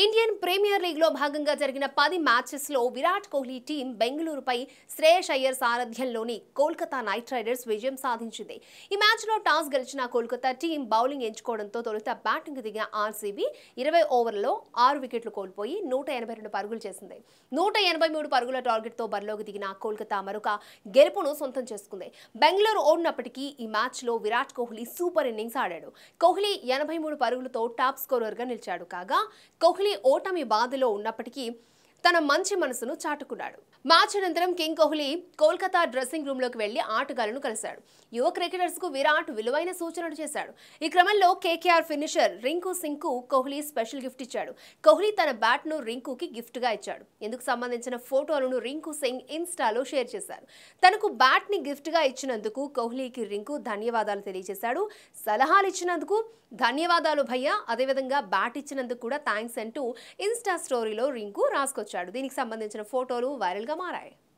Indian premier league లో భాగంగా జరిగిన 10 మ్యాచెస్ లో విరాట్ కోహ్లీ టీం బెంగళూరుపై శ్రేయస్ అయ్యర్ సారథ్యంలోని కోల్కతా నైట్ రైడర్స్ విజయం సాధించింది. ఈ మ్యాచ్ లో టాస్ గెలిచిన కోల్కతా టీం బౌలింగ్ ఎంచుకోవడంతో తొలుత బ్యాటింగ్ దిగిన ఆర్సీబీ 20 ఓవర్లలో 6 వికెట్లు కోల్పోయి 182 పరుగులు చేసింది. 183 పరుగుల టార్గెట్ తో బరిలోకి దిగిన కోల్కతా మరొక గెలుపును సొంతం చేసుకుంది. బెంగళూరు ఓడినప్పటికీ ఈ మ్యాచ్ లో విరాట్ కోహ్లీ సూపర్ ఇన్నింగ్స్ ఆడాడు. కోహ్లీ 83 పరుగులతో టాప్ స్కోరర్ గా నిలిచాడు. కాగా కోహ్లీ ఓటమి బాధలో ఉన్నప్పటికీ తన మంచి మనసును చాటుకున్నాడు. మ్యాచ్ అనంతరం king Kohli Kolkata dressing room లోకి వెళ్లి ఆటగాళ్లను కలిశాడు. యువ క్రికెటర్స్ కు విరాట్ విలువైన సూచనలు చేశాడు. ఈ క్రమంలో కేకేఆర్ ఫినిషర్ రింకు సింగ్ కు కోహ్లీ స్పెషల్ గిఫ్ట్ ఇచ్చాడు. కోహ్లీ తన బ్యాట్ ను రింకుకి గిఫ్ట్ గా ఇచ్చాడు. ఇందుకు సంబంధించిన ఫోటోలను రింకు సింగ్ ఇన్స్టాలో షేర్ చేశారు. తనకు బ్యాట్ ని గిఫ్ట్ గా ఇచ్చినందుకు కోహ్లీకి రింకు ధన్యవాదాలు తెలియజేశాడు. సలహాలు ఇచ్చినందుకు ధన్యవాదాలు భయ్యా, అదేవిధంగా బ్యాట్ ఇచ్చినందుకు కూడా థ్యాంక్స్ అంటూ ఇన్స్టా స్టోరీలో రింకు రాసుకొచ్చాడు. దీనికి సంబంధించిన ఫోటోలు వైరల్ గా మారాయి.